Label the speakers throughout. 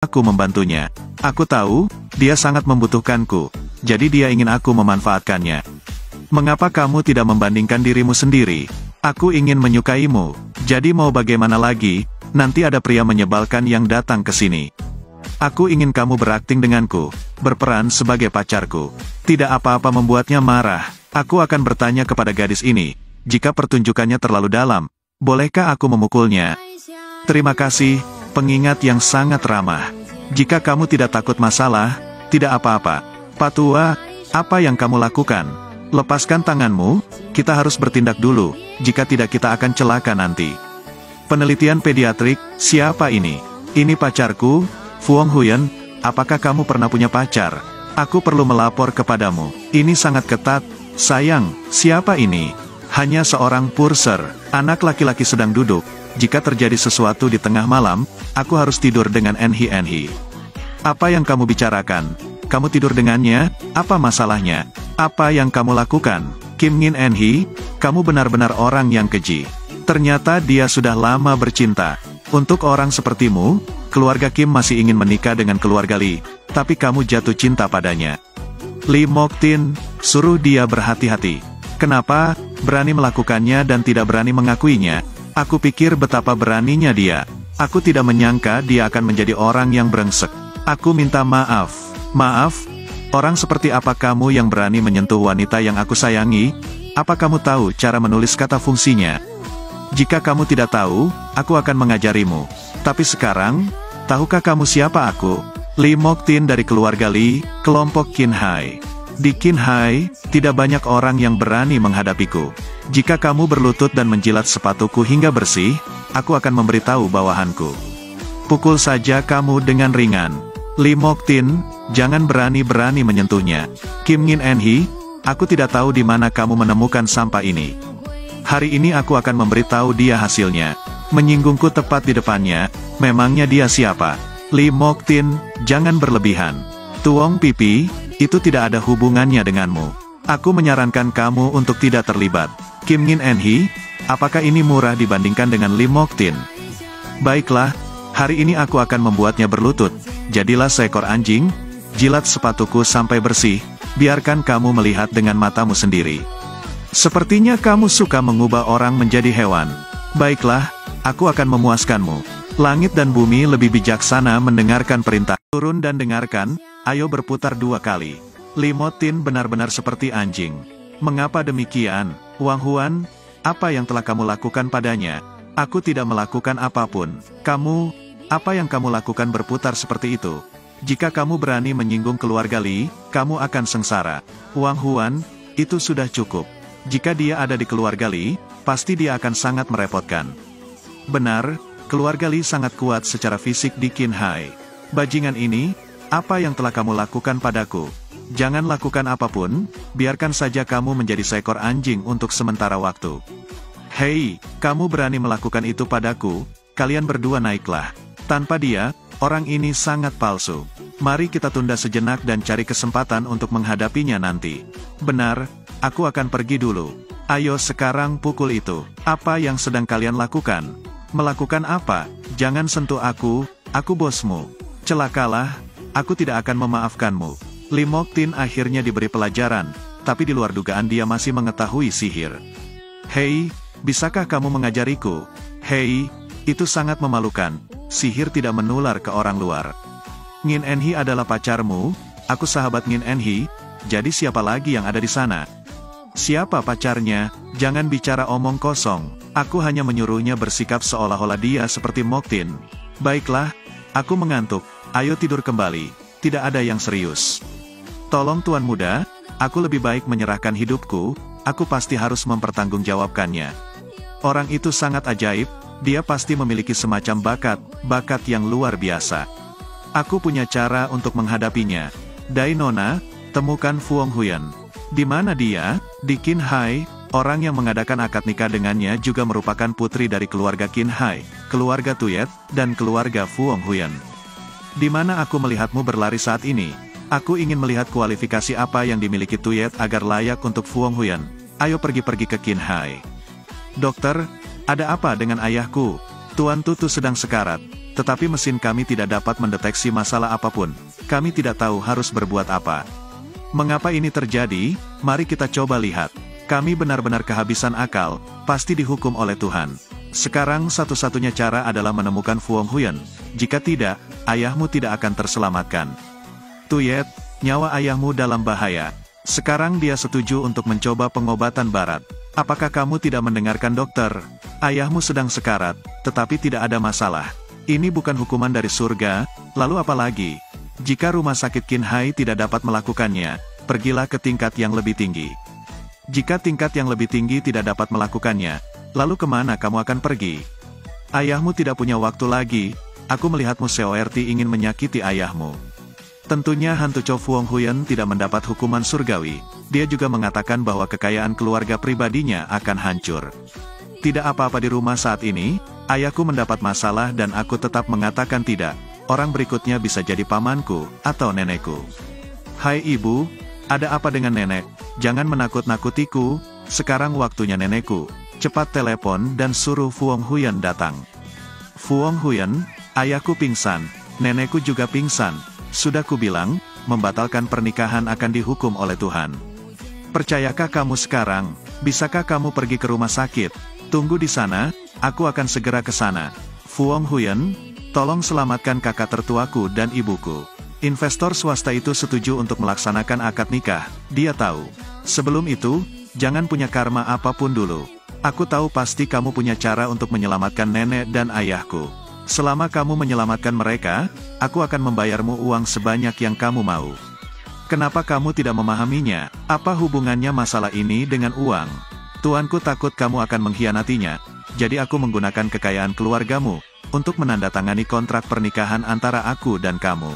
Speaker 1: aku membantunya. Aku tahu, dia sangat membutuhkanku, jadi dia ingin aku memanfaatkannya. Mengapa kamu tidak membandingkan dirimu sendiri? Aku ingin menyukaimu, jadi mau bagaimana lagi, nanti ada pria menyebalkan yang datang ke sini. Aku ingin kamu berakting denganku, berperan sebagai pacarku. Tidak apa-apa membuatnya marah. Aku akan bertanya kepada gadis ini, jika pertunjukannya terlalu dalam, bolehkah aku memukulnya? Terima kasih, pengingat yang sangat ramah. Jika kamu tidak takut masalah, tidak apa-apa. Pak Tua, apa yang kamu lakukan? Lepaskan tanganmu, kita harus bertindak dulu, jika tidak kita akan celaka nanti. Penelitian pediatrik, siapa ini? Ini pacarku, Fuong Huyen, apakah kamu pernah punya pacar? Aku perlu melapor kepadamu. Ini sangat ketat. Sayang, siapa ini? Hanya seorang purser, anak laki-laki sedang duduk. Jika terjadi sesuatu di tengah malam, aku harus tidur dengan Enhi. Apa yang kamu bicarakan? Kamu tidur dengannya? Apa masalahnya? Apa yang kamu lakukan? Kim Ngin Enhi, kamu benar-benar orang yang keji. Ternyata dia sudah lama bercinta. Untuk orang sepertimu, keluarga Kim masih ingin menikah dengan keluarga Lee, tapi kamu jatuh cinta padanya. Lee Mok-tin, suruh dia berhati-hati. Kenapa? Berani melakukannya dan tidak berani mengakuinya. Aku pikir betapa beraninya dia. Aku tidak menyangka dia akan menjadi orang yang brengsek. Aku minta maaf. Maaf? Orang seperti apa kamu yang berani menyentuh wanita yang aku sayangi? Apa kamu tahu cara menulis kata fungsinya? Jika kamu tidak tahu, aku akan mengajarimu. Tapi sekarang, tahukah kamu siapa aku? Lee Mok-tin dari keluarga Lee, kelompok Qin Hai. Di Qin Hai, tidak banyak orang yang berani menghadapiku. Jika kamu berlutut dan menjilat sepatuku hingga bersih, aku akan memberitahu bawahanku. Pukul saja kamu dengan ringan. Lee Mok-tin, jangan berani-berani menyentuhnya. Kim Ngin Enhi, aku tidak tahu di mana kamu menemukan sampah ini. Hari ini aku akan memberitahu dia hasilnya. Menyinggungku tepat di depannya, memangnya dia siapa? Lee Mok-tin, jangan berlebihan. Tuong pipi, itu tidak ada hubungannya denganmu. Aku menyarankan kamu untuk tidak terlibat. Kim Ngin Enhi, apakah ini murah dibandingkan dengan Lee Mok-tin? Baiklah, hari ini aku akan membuatnya berlutut. Jadilah seekor anjing, jilat sepatuku sampai bersih, biarkan kamu melihat dengan matamu sendiri. Sepertinya kamu suka mengubah orang menjadi hewan. Baiklah, aku akan memuaskanmu. Langit dan bumi lebih bijaksana mendengarkan perintah. Turun dan dengarkan, ayo berputar 2 kali. Lee Mok-tin benar-benar seperti anjing. Mengapa demikian? Wang Huan, apa yang telah kamu lakukan padanya? Aku tidak melakukan apapun. Kamu, apa yang kamu lakukan berputar seperti itu? Jika kamu berani menyinggung keluarga Lee, kamu akan sengsara. Wang Huan, itu sudah cukup. Jika dia ada di keluarga Lee, pasti dia akan sangat merepotkan. Benar, keluarga Lee sangat kuat secara fisik di Qin Hai. Bajingan ini, apa yang telah kamu lakukan padaku? Jangan lakukan apapun, biarkan saja kamu menjadi seekor anjing untuk sementara waktu. Hei, kamu berani melakukan itu padaku, kalian berdua naiklah. Tanpa dia, orang ini sangat palsu. Mari kita tunda sejenak dan cari kesempatan untuk menghadapinya nanti. Benar, aku akan pergi dulu. Ayo sekarang pukul itu. Apa yang sedang kalian lakukan? Melakukan apa? Jangan sentuh aku bosmu. Celakalah, aku tidak akan memaafkanmu. Lee Mok-tin akhirnya diberi pelajaran, tapi di luar dugaan dia masih mengetahui sihir. Hei, bisakah kamu mengajariku? Hei, itu sangat memalukan. Sihir tidak menular ke orang luar. Ngin Enhi adalah pacarmu, aku sahabat Ngin Enhi, jadi siapa lagi yang ada di sana? Siapa pacarnya? Jangan bicara omong kosong. Aku hanya menyuruhnya bersikap seolah-olah dia seperti Mok-tin. Baiklah, aku mengantuk, ayo tidur kembali, tidak ada yang serius. Tolong tuan muda, aku lebih baik menyerahkan hidupku, aku pasti harus mempertanggungjawabkannya. Orang itu sangat ajaib, dia pasti memiliki semacam bakat yang luar biasa. Aku punya cara untuk menghadapinya. Dai Nona, temukan Fuong Huyen. Di mana dia? Di Qin Hai. Orang yang mengadakan akad nikah dengannya juga merupakan putri dari keluarga Qin Hai, keluarga Tuyet, dan keluarga Fuong Huyen. Di mana aku melihatmu berlari saat ini? Aku ingin melihat kualifikasi apa yang dimiliki Tuyet agar layak untuk Fuong Huyen. Ayo pergi-pergi ke Qin Hai. Dokter, ada apa dengan ayahku? Tuan Tutu sedang sekarat. tetapi mesin kami tidak dapat mendeteksi masalah apapun. Kami tidak tahu harus berbuat apa. Mengapa ini terjadi? Mari kita coba lihat. Kami benar-benar kehabisan akal, pasti dihukum oleh Tuhan. Sekarang satu-satunya cara adalah menemukan Fu Honghuyan. Jika tidak, ayahmu tidak akan terselamatkan. Tuyet, nyawa ayahmu dalam bahaya. Sekarang dia setuju untuk mencoba pengobatan barat. Apakah kamu tidak mendengarkan dokter? Ayahmu sedang sekarat, tetapi tidak ada masalah. Ini bukan hukuman dari surga, lalu apa lagi? Jika rumah sakit Qinghai tidak dapat melakukannya, pergilah ke tingkat yang lebih tinggi. Jika tingkat yang lebih tinggi tidak dapat melakukannya, lalu kemana kamu akan pergi? Ayahmu tidak punya waktu lagi, aku melihatmu seoerti ingin menyakiti ayahmu. Tentunya hantu Chow Fu Honghuyan tidak mendapat hukuman surgawi, dia juga mengatakan bahwa kekayaan keluarga pribadinya akan hancur. Tidak apa-apa di rumah saat ini, ayahku mendapat masalah dan aku tetap mengatakan tidak, orang berikutnya bisa jadi pamanku, atau nenekku. Hai ibu, ada apa dengan nenek? Jangan menakut-nakutiku, sekarang waktunya nenekku. Cepat telepon dan suruh Fu Honghuyan datang. Fu Honghuyan, ayahku pingsan, nenekku juga pingsan. Sudah kubilang, membatalkan pernikahan akan dihukum oleh Tuhan. Percayakah kamu sekarang? Bisakah kamu pergi ke rumah sakit? Tunggu di sana, aku akan segera ke sana. Fu Honghuyan, tolong selamatkan kakak tertuaku dan ibuku. Investor swasta itu setuju untuk melaksanakan akad nikah, dia tahu. Sebelum itu, jangan punya karma apapun dulu. Aku tahu pasti kamu punya cara untuk menyelamatkan nenek dan ayahku. Selama kamu menyelamatkan mereka, aku akan membayarmu uang sebanyak yang kamu mau. Kenapa kamu tidak memahaminya? Apa hubungannya masalah ini dengan uang? Tuanku takut kamu akan mengkhianatinya, jadi aku menggunakan kekayaan keluargamu untuk menandatangani kontrak pernikahan antara aku dan kamu.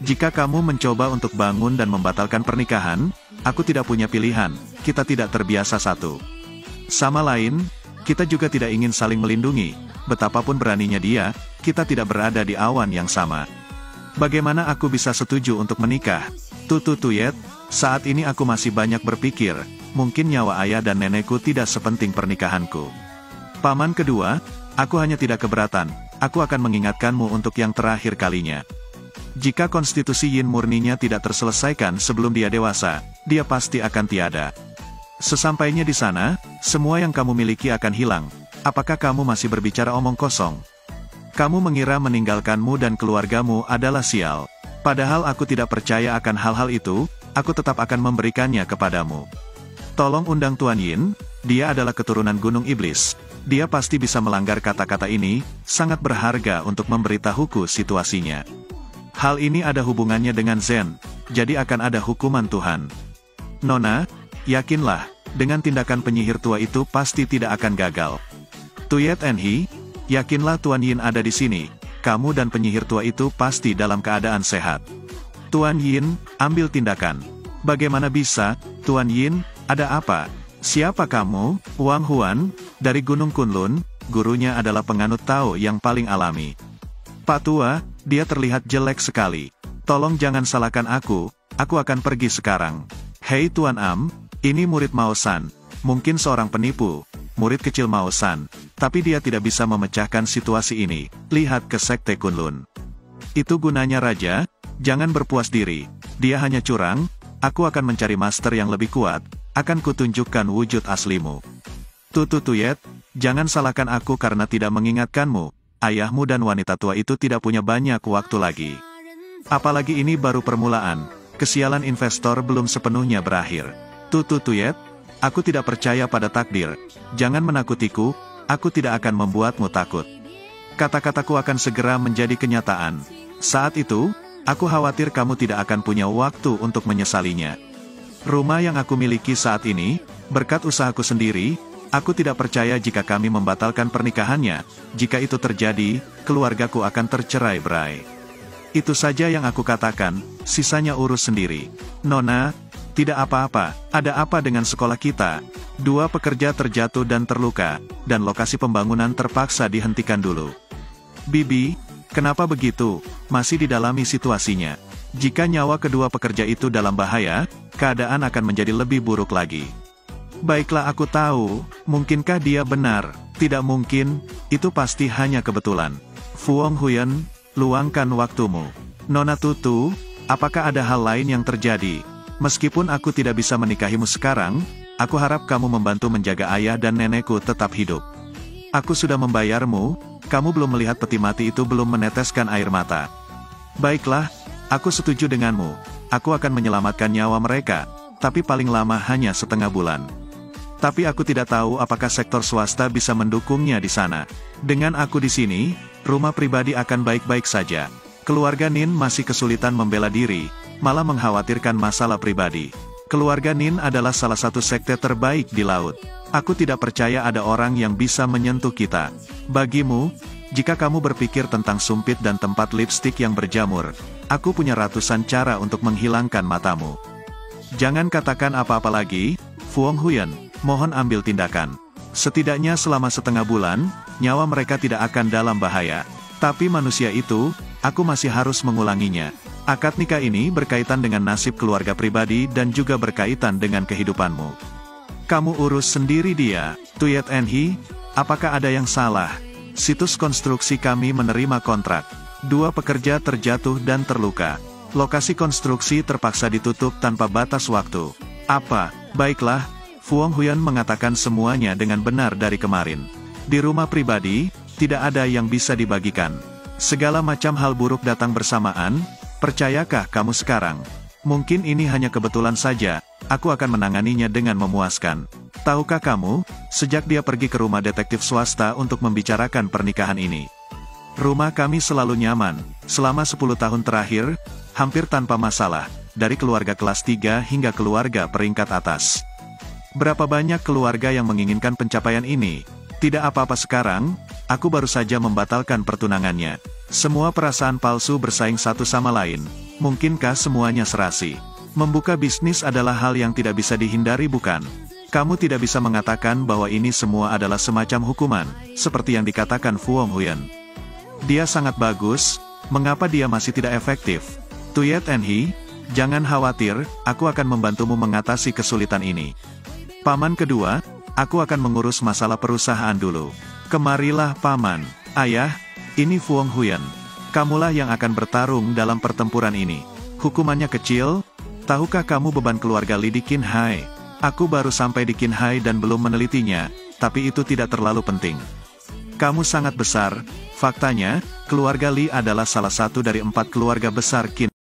Speaker 1: Jika kamu mencoba untuk bangun dan membatalkan pernikahan, aku tidak punya pilihan, kita tidak terbiasa satu sama lain, kita juga tidak ingin saling melindungi, betapapun beraninya dia, kita tidak berada di awan yang sama. Bagaimana aku bisa setuju untuk menikah? Tuyet, saat ini aku masih banyak berpikir, mungkin nyawa ayah dan nenekku tidak sepenting pernikahanku. Paman kedua, aku hanya tidak keberatan, aku akan mengingatkanmu untuk yang terakhir kalinya. Jika konstitusi Yin murninya tidak terselesaikan sebelum dia dewasa, dia pasti akan tiada. Sesampainya di sana, semua yang kamu miliki akan hilang. Apakah kamu masih berbicara omong kosong? Kamu mengira meninggalkanmu dan keluargamu adalah sial. Padahal aku tidak percaya akan hal-hal itu, aku tetap akan memberikannya kepadamu. Tolong undang Tuan Yin, dia adalah keturunan Gunung Iblis. Dia pasti bisa melanggar kata-kata ini, sangat berharga untuk memberitahuku situasinya. Hal ini ada hubungannya dengan Zen, jadi akan ada hukuman Tuhan. Nona, yakinlah, dengan tindakan penyihir tua itu pasti tidak akan gagal. Tuyet Enhi, yakinlah Tuan Yin ada di sini, kamu dan penyihir tua itu pasti dalam keadaan sehat. Tuan Yin, ambil tindakan. Bagaimana bisa, Tuan Yin, ada apa? Siapa kamu? Wang Huan, dari Gunung Kunlun, gurunya adalah penganut Tao yang paling alami. Pak Tua, dia terlihat jelek sekali. Tolong jangan salahkan aku akan pergi sekarang. Hei Tuan Am, ini murid Mao San, mungkin seorang penipu, murid kecil Mao San, tapi dia tidak bisa memecahkan situasi ini. Lihat ke Sekte Kunlun. Itu gunanya Raja, jangan berpuas diri, dia hanya curang, aku akan mencari master yang lebih kuat, akan kutunjukkan wujud aslimu. Tuyet, jangan salahkan aku karena tidak mengingatkanmu. Ayahmu dan wanita tua itu tidak punya banyak waktu lagi. Apalagi ini baru permulaan, kesialan investor belum sepenuhnya berakhir. Tuyet, aku tidak percaya pada takdir, jangan menakutiku, aku tidak akan membuatmu takut. Kata-kataku akan segera menjadi kenyataan. Saat itu, aku khawatir kamu tidak akan punya waktu untuk menyesalinya. Rumah yang aku miliki saat ini, berkat usahaku sendiri, aku tidak percaya jika kami membatalkan pernikahannya. Jika itu terjadi, keluargaku akan tercerai-berai. Itu saja yang aku katakan, sisanya urus sendiri. Nona, tidak apa-apa, ada apa dengan sekolah kita? 2 pekerja terjatuh dan terluka, dan lokasi pembangunan terpaksa dihentikan dulu. Bibi, kenapa begitu? Masih didalami situasinya. Jika nyawa kedua pekerja itu dalam bahaya, keadaan akan menjadi lebih buruk lagi. Baiklah, aku tahu, mungkinkah dia benar? Tidak mungkin, itu pasti hanya kebetulan. Fu Honghuyan, luangkan waktumu. Nona Tutu, apakah ada hal lain yang terjadi? Meskipun aku tidak bisa menikahimu sekarang, aku harap kamu membantu menjaga ayah dan nenekku tetap hidup. Aku sudah membayarmu, kamu belum melihat peti mati itu belum meneteskan air mata. Baiklah, aku setuju denganmu. Aku akan menyelamatkan nyawa mereka, tapi paling lama hanya setengah bulan. Tapi aku tidak tahu apakah sektor swasta bisa mendukungnya di sana. Dengan aku di sini, rumah pribadi akan baik-baik saja. Keluarga Nin masih kesulitan membela diri, malah mengkhawatirkan masalah pribadi. Keluarga Nin adalah salah satu sekte terbaik di laut. Aku tidak percaya ada orang yang bisa menyentuh kita. Bagimu, jika kamu berpikir tentang sumpit dan tempat lipstik yang berjamur, aku punya ratusan cara untuk menghilangkan matamu. Jangan katakan apa-apa lagi, Fu Honghuyan, mohon ambil tindakan. Setidaknya selama setengah bulan, nyawa mereka tidak akan dalam bahaya. Tapi manusia itu, aku masih harus mengulanginya. Akad nikah ini berkaitan dengan nasib keluarga pribadi dan juga berkaitan dengan kehidupanmu. Kamu urus sendiri dia, Tuyet Enhi, apakah ada yang salah? Situs konstruksi kami menerima kontrak. 2 pekerja terjatuh dan terluka. Lokasi konstruksi terpaksa ditutup tanpa batas waktu. Apa? Baiklah, Fu Honghuyan mengatakan semuanya dengan benar dari kemarin. Di rumah pribadi, tidak ada yang bisa dibagikan. Segala macam hal buruk datang bersamaan, percayakah kamu sekarang? Mungkin ini hanya kebetulan saja, aku akan menanganinya dengan memuaskan. Tahukah kamu, sejak dia pergi ke rumah detektif swasta untuk membicarakan pernikahan ini. Rumah kami selalu nyaman, selama 10 tahun terakhir, hampir tanpa masalah, dari keluarga kelas 3 hingga keluarga peringkat atas. Berapa banyak keluarga yang menginginkan pencapaian ini? Tidak apa-apa sekarang, aku baru saja membatalkan pertunangannya. Semua perasaan palsu bersaing satu sama lain. Mungkinkah semuanya serasi? Membuka bisnis adalah hal yang tidak bisa dihindari bukan? Kamu tidak bisa mengatakan bahwa ini semua adalah semacam hukuman, seperti yang dikatakan Fu Honghuyan. Dia sangat bagus, mengapa dia masih tidak efektif? Tuyet Enhi, jangan khawatir, aku akan membantumu mengatasi kesulitan ini. Paman kedua, aku akan mengurus masalah perusahaan dulu. Kemarilah paman. Ayah, ini Fu Honghuyan. Kamulah yang akan bertarung dalam pertempuran ini. Hukumannya kecil, tahukah kamu beban keluarga Li di Qinghai? Aku baru sampai di Qinghai dan belum menelitinya, tapi itu tidak terlalu penting. Kamu sangat besar, faktanya, keluarga Li adalah salah satu dari 4 keluarga besar Qin.